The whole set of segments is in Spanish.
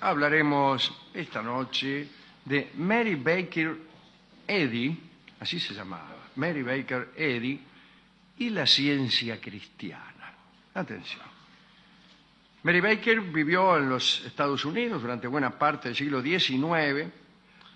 hablaremos esta noche de Mary Baker Eddy, así se llamaba, Mary Baker Eddy y la ciencia cristiana. Atención. Mary Baker vivió en los Estados Unidos durante buena parte del siglo XIX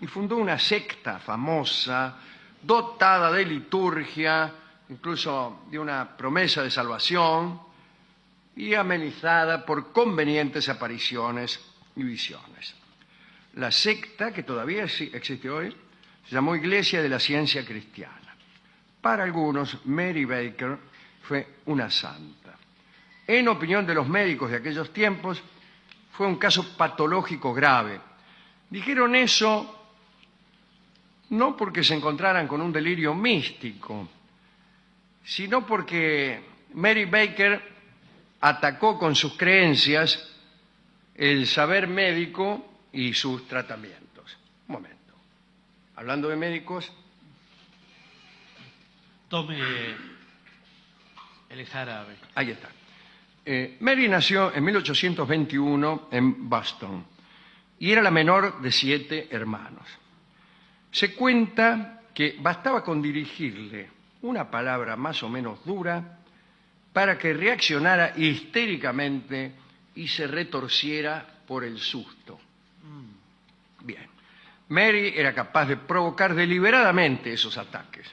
y fundó una secta famosa, dotada de liturgia, incluso de una promesa de salvación y amenizada por convenientes apariciones y visiones. La secta, que todavía existe hoy, se llamó Iglesia de la Ciencia Cristiana. Para algunos, Mary Baker fue una santa. En opinión de los médicos de aquellos tiempos, fue un caso patológico grave. Dijeron eso no porque se encontraran con un delirio místico, sino porque Mary Baker atacó con sus creencias el saber médico y sus tratamientos. Un momento. Hablando de médicos... Tome el jarabe. Ahí está. Mary nació en 1821 en Boston y era la menor de 7 hermanos. Se cuenta que bastaba con dirigirle una palabra más o menos dura para que reaccionara histéricamente y se retorciera por el susto. Bien. Mary era capaz de provocar deliberadamente esos ataques,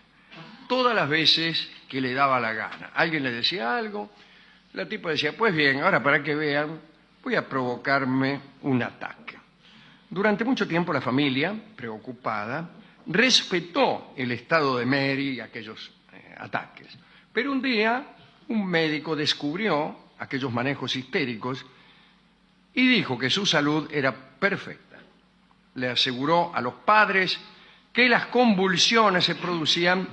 todas las veces que le daba la gana. Alguien le decía algo, la tipa decía, pues bien, ahora para que vean, voy a provocarme un ataque. Durante mucho tiempo la familia, preocupada, respetó el estado de Mary y aquellos ataques. Pero un día un médico descubrió aquellos manejos histéricos y dijo que su salud era perfecta. Le aseguró a los padres que las convulsiones se producían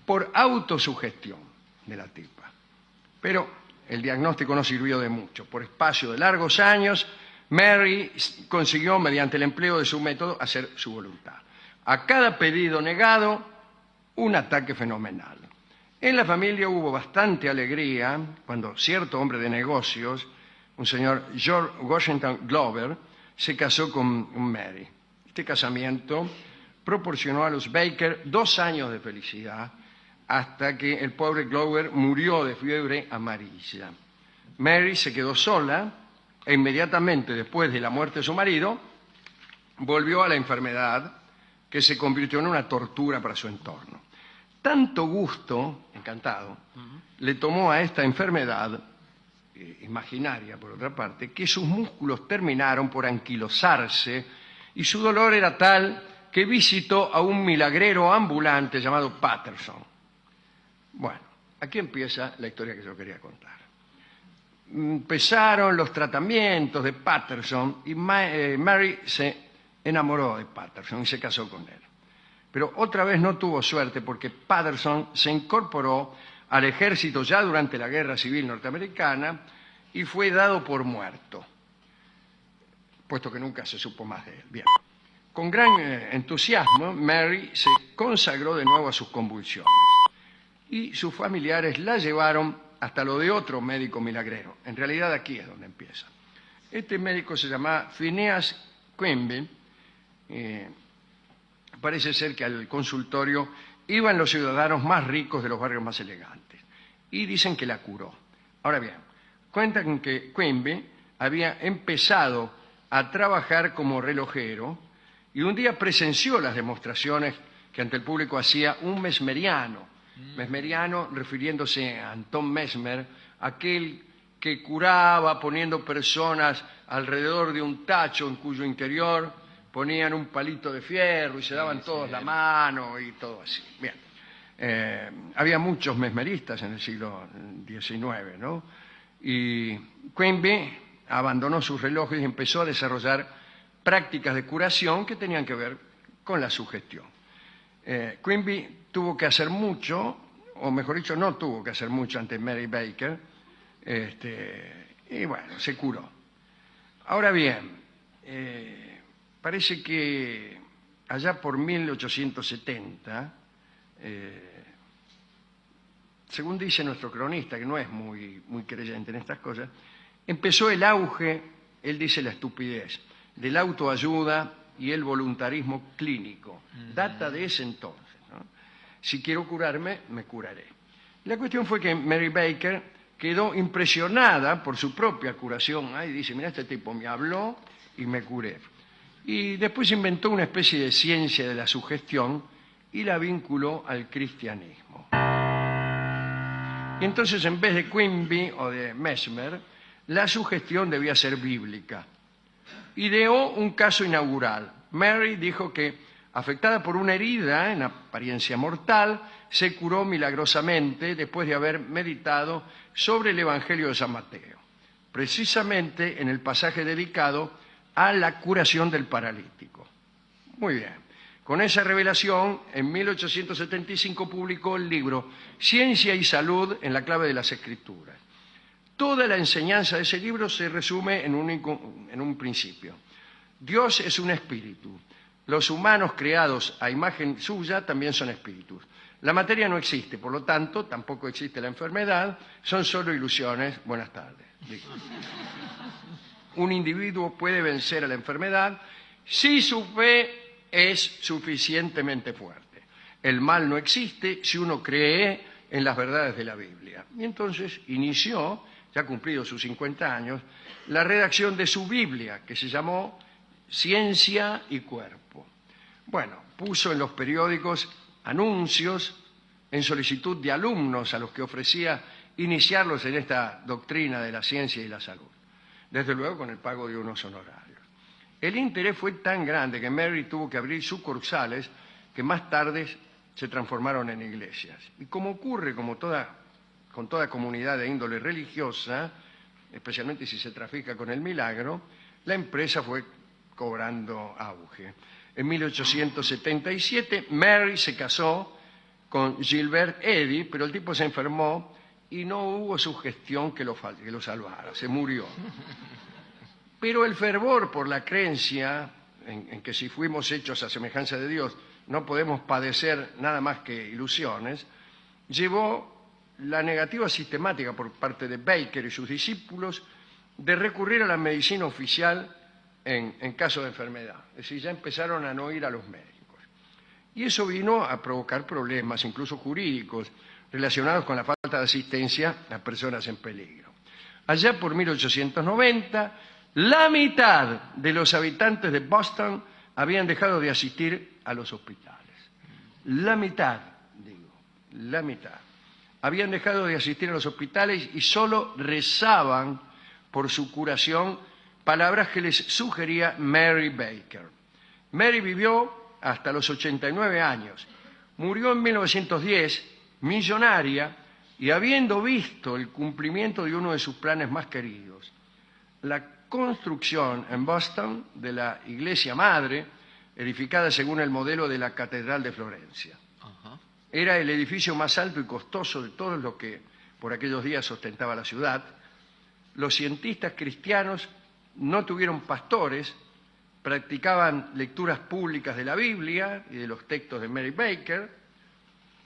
por autosugestión de la tipa. Pero el diagnóstico no sirvió de mucho. Por espacio de largos años, Mary consiguió, mediante el empleo de su método, hacer su voluntad. A cada pedido negado, un ataque fenomenal. En la familia hubo bastante alegría cuando cierto hombre de negocios, un señor George Washington Glover, se casó con Mary. Este casamiento proporcionó a los Baker 2 años de felicidad hasta que el pobre Glover murió de fiebre amarilla. Mary se quedó sola e inmediatamente después de la muerte de su marido volvió a la enfermedad que se convirtió en una tortura para su entorno. Tanto gusto, encantado, le tomó a esta enfermedad, imaginaria por otra parte, que sus músculos terminaron por anquilosarse y su dolor era tal que visitó a un milagrero ambulante llamado Patterson. Bueno, aquí empieza la historia que yo quería contar. Empezaron los tratamientos de Patterson y Mary se enamoró de Patterson y se casó con él. Pero otra vez no tuvo suerte porque Patterson se incorporó al ejército ya durante la Guerra Civil Norteamericana y fue dado por muerto, puesto que nunca se supo más de él. Bien. Con gran entusiasmo, Mary se consagró de nuevo a sus convulsiones y sus familiares la llevaron hasta lo de otro médico milagrero. En realidad aquí es donde empieza. Este médico se llamaba Phineas Quimby. Parece ser que al consultorio iban los ciudadanos más ricos de los barrios más elegantes y dicen que la curó. Ahora bien, cuentan que Quimby había empezado a trabajar como relojero y un día presenció las demostraciones que ante el público hacía un mesmeriano. Mesmeriano refiriéndose a Anton Mesmer, aquel que curaba poniendo personas alrededor de un tacho en cuyo interior ponían un palito de fierro y se daban todos la mano y todo así. Bien. Había muchos mesmeristas en el siglo XIX, ¿no? Y Quimby abandonó sus relojes y empezó a desarrollar prácticas de curación que tenían que ver con la sugestión. Quimby tuvo que hacer mucho, o mejor dicho, no tuvo que hacer mucho ante Mary Baker, y bueno, se curó. Ahora bien, parece que allá por 1870, según dice nuestro cronista, que no es muy creyente en estas cosas, empezó el auge, él dice la estupidez, de la autoayuda y el voluntarismo clínico. Data de ese entonces, ¿no? Si quiero curarme, me curaré. La cuestión fue que Mary Baker quedó impresionada por su propia curación. Ahí dice, mira, este tipo me habló y me curé. Y después inventó una especie de ciencia de la sugestión y la vinculó al cristianismo. Y entonces, en vez de Quimby o de Mesmer, la sugestión debía ser bíblica. Ideó un caso inaugural. Mary dijo que, afectada por una herida en apariencia mortal, se curó milagrosamente después de haber meditado sobre el Evangelio de San Mateo, precisamente en el pasaje dedicado a la curación del paralítico. Muy bien. Con esa revelación, en 1875 publicó el libro Ciencia y Salud en la clave de las Escrituras. Toda la enseñanza de ese libro se resume en un principio. Dios es un espíritu. Los humanos creados a imagen suya también son espíritus. La materia no existe, por lo tanto, tampoco existe la enfermedad, son solo ilusiones. Buenas tardes. Un individuo puede vencer a la enfermedad si su fe es suficientemente fuerte. El mal no existe si uno cree en las verdades de la Biblia. Y entonces inició, ya cumplido sus 50 años, la redacción de su Biblia, que se llamó Ciencia y Cuerpo. Bueno, puso en los periódicos anuncios en solicitud de alumnos a los que ofrecía iniciarlos en esta doctrina de la ciencia y la salud, desde luego con el pago de unos honorarios. El interés fue tan grande que Mary tuvo que abrir sucursales que más tarde se transformaron en iglesias. Y como ocurre con toda comunidad de índole religiosa, especialmente si se trafica con el milagro, la empresa fue cobrando auge. En 1877, Mary se casó con Gilbert Eddy, pero el tipo se enfermó y no hubo sugestión que lo salvara, se murió. Pero el fervor por la creencia en que si fuimos hechos a semejanza de Dios no podemos padecer nada más que ilusiones, llevó la negativa sistemática por parte de Baker y sus discípulos de recurrir a la medicina oficial en caso de enfermedad. Es decir, ya empezaron a no ir a los médicos. Y eso vino a provocar problemas, incluso jurídicos, relacionados con la falta de asistencia a personas en peligro. Allá por 1890, la mitad de los habitantes de Boston habían dejado de asistir a los hospitales. La mitad, digo, la mitad. Habían dejado de asistir a los hospitales y solo rezaban por su curación, palabras que les sugería Mary Baker. Mary vivió hasta los 89 años. Murió en 1910, millonaria, y habiendo visto el cumplimiento de uno de sus planes más queridos, la construcción en Boston de la iglesia madre, edificada según el modelo de la Catedral de Florencia. Era el edificio más alto y costoso de todos los que por aquellos días ostentaba la ciudad. Los cientistas cristianos no tuvieron pastores, practicaban lecturas públicas de la Biblia y de los textos de Mary Baker,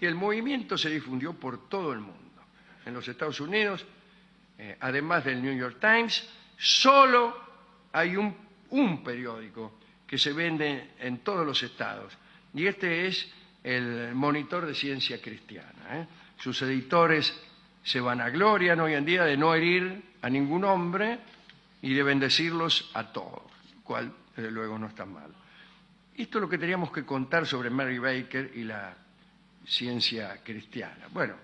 y el movimiento se difundió por todo el mundo. En los Estados Unidos, además del New York Times, solo hay un periódico que se vende en todos los estados, y este es el Monitor de Ciencia Cristiana. Sus editores se vanaglorian hoy en día de no herir a ningún hombre y de bendecirlos a todos, lo cual, desde luego, no está mal. Esto es lo que teníamos que contar sobre Mary Baker y la ciencia cristiana. Bueno,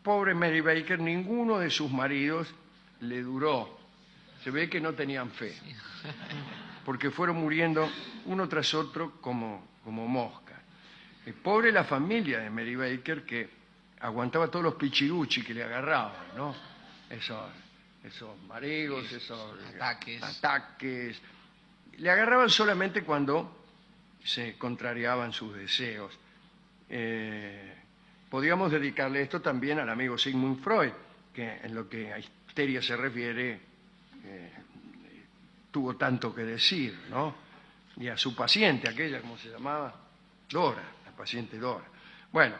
pobre Mary Baker, ninguno de sus maridos le duró. Se ve que no tenían fe, porque fueron muriendo uno tras otro como moscas. Pobre la familia de Mary Baker, que aguantaba todos los pichiruchi que le agarraban, ¿no? Esos mareos, esos ataques. Le agarraban solamente cuando se contrariaban sus deseos. Podríamos dedicarle esto también al amigo Sigmund Freud, que en lo que a histeria se refiere tuvo tanto que decir, ¿no? Y a su paciente, aquella, ¿cómo se llamaba? Dora, la paciente Dora. Bueno,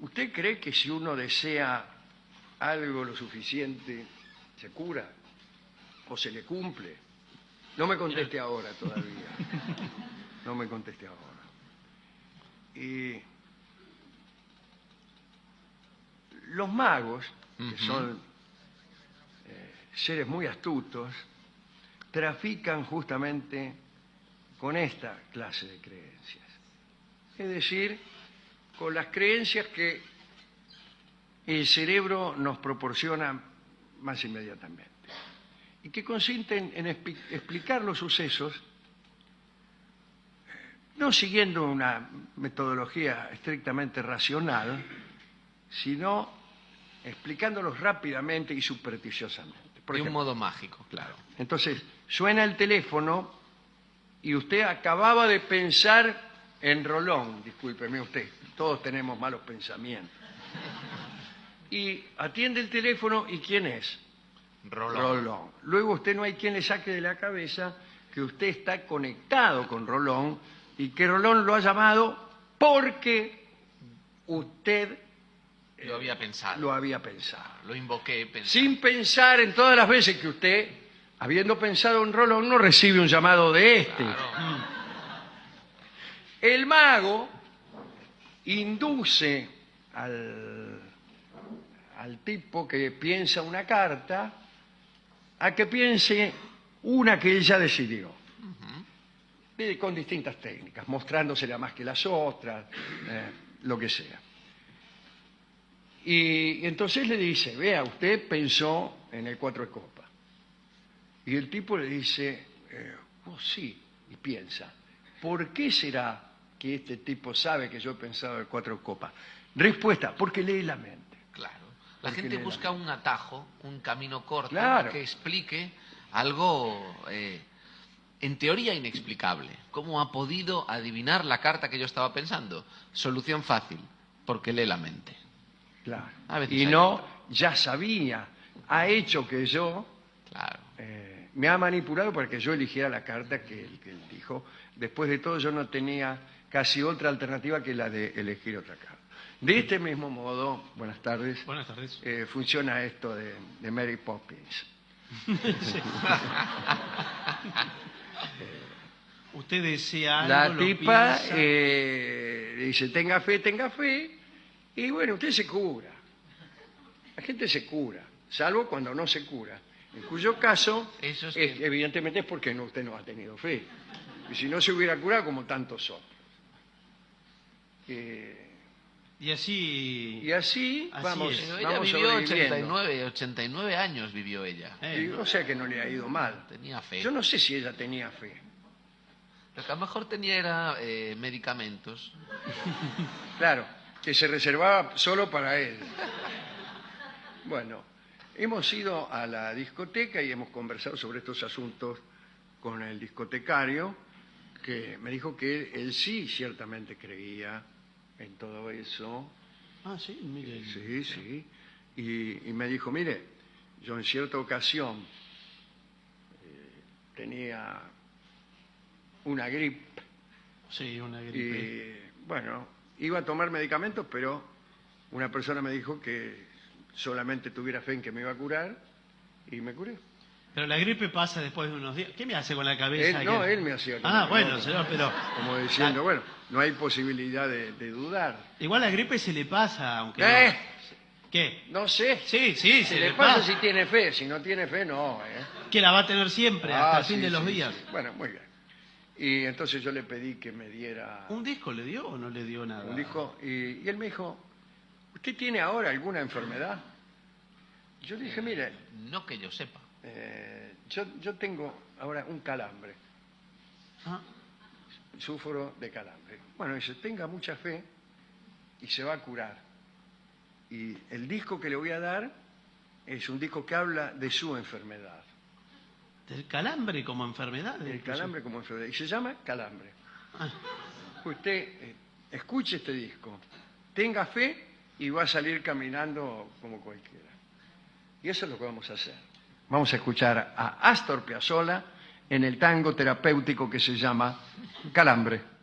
¿Usted cree que si uno desea algo lo suficiente, se cura? ¿O se le cumple? No me conteste ahora todavía. No me conteste ahora. Y los magos, que son seres muy astutos, trafican justamente con esta clase de creencias. Es decir, con las creencias que el cerebro nos proporciona más inmediatamente y que consisten en explicar los sucesos no siguiendo una metodología estrictamente racional, sino explicándolos rápidamente y supersticiosamente. De un modo mágico, claro. Entonces, suena el teléfono y usted acababa de pensar en Rolón, discúlpeme usted, todos tenemos malos pensamientos. Y atiende el teléfono, ¿y quién es? Rolón. Luego usted no hay quien le saque de la cabeza que usted está conectado con Rolón y que Rolón lo ha llamado porque usted lo había pensado. Lo había pensado. Lo invoqué pensando. Sin pensar en todas las veces que usted, habiendo pensado en Rolón, no recibe un llamado de este. Claro. El mago induce al tipo que piensa una carta a que piense una que él ya decidió. Con distintas técnicas, mostrándosela más que las otras, lo que sea. Y entonces le dice, vea, usted pensó en el 4 de copa. Y el tipo le dice, oh sí, y piensa, ¿por qué será que este tipo sabe que yo he pensado en el 4 de copa? Respuesta, porque lee la mente. Claro. La gente busca un atajo, un camino corto, claro, que explique algo en teoría inexplicable. ¿Cómo ha podido adivinar la carta que yo estaba pensando? Solución fácil, porque lee la mente. Claro. Y no, ya sabía, ha hecho que yo, claro, me ha manipulado para que yo eligiera la carta que él dijo. Después de todo yo no tenía casi otra alternativa que la de elegir otra carta. De este mismo modo, buenas tardes. Buenas tardes. Funciona esto de Mary Poppins. Usted desea algo, La lo tipa piensa. dice, tenga fe, y bueno, usted se cura. La gente se cura, salvo cuando no se cura. En cuyo caso, eso evidentemente es porque usted no ha tenido fe. Y si no se hubiera curado como tantos otros. Y así vamos, es. Pero ella vamos vivió sobreviviendo. 89 años vivió ella. O sea que no le ha ido mal. Tenía fe. Yo no sé si ella tenía fe. Lo que a lo mejor tenía era medicamentos. Claro, que se reservaba solo para él. Bueno, hemos ido a la discoteca y hemos conversado sobre estos asuntos con el discotecario, que me dijo que él sí ciertamente creía en todo eso. Ah, sí, mire. Sí. Y me dijo, mire, yo en cierta ocasión tenía una gripe. Sí, una gripe. Y bueno, iba a tomar medicamentos, pero una persona me dijo que solamente tuviera fe en que me iba a curar y me curé. Pero la gripe pasa después de unos días. ¿Qué me hace con la cabeza? Él me hacía. Bueno, señor, pero... Como diciendo, bueno, no hay posibilidad de dudar. Igual la gripe se le pasa, aunque... ¿Qué? No sé. Sí, Se le pasa si tiene fe. Si no tiene fe, no. Que la va a tener siempre, hasta el fin de los días. Sí. Bueno, muy bien. Y entonces yo le pedí que me diera... ¿Un disco le dio o no le dio nada? Un disco. Y él me dijo, ¿usted tiene ahora alguna enfermedad? Yo le dije, mire... No que yo sepa. Yo tengo ahora un calambre. Sufro de calambre. Bueno, dice, tenga mucha fe y se va a curar. Y el disco que le voy a dar es un disco que habla de su enfermedad. ¿Del calambre como enfermedad? El calambre como enfermedad. Y se llama calambre. Ah. Usted escuche este disco, tenga fe y va a salir caminando como cualquiera. Y eso es lo que vamos a hacer. Vamos a escuchar a Astor Piazzolla en el tango terapéutico que se llama Calambre.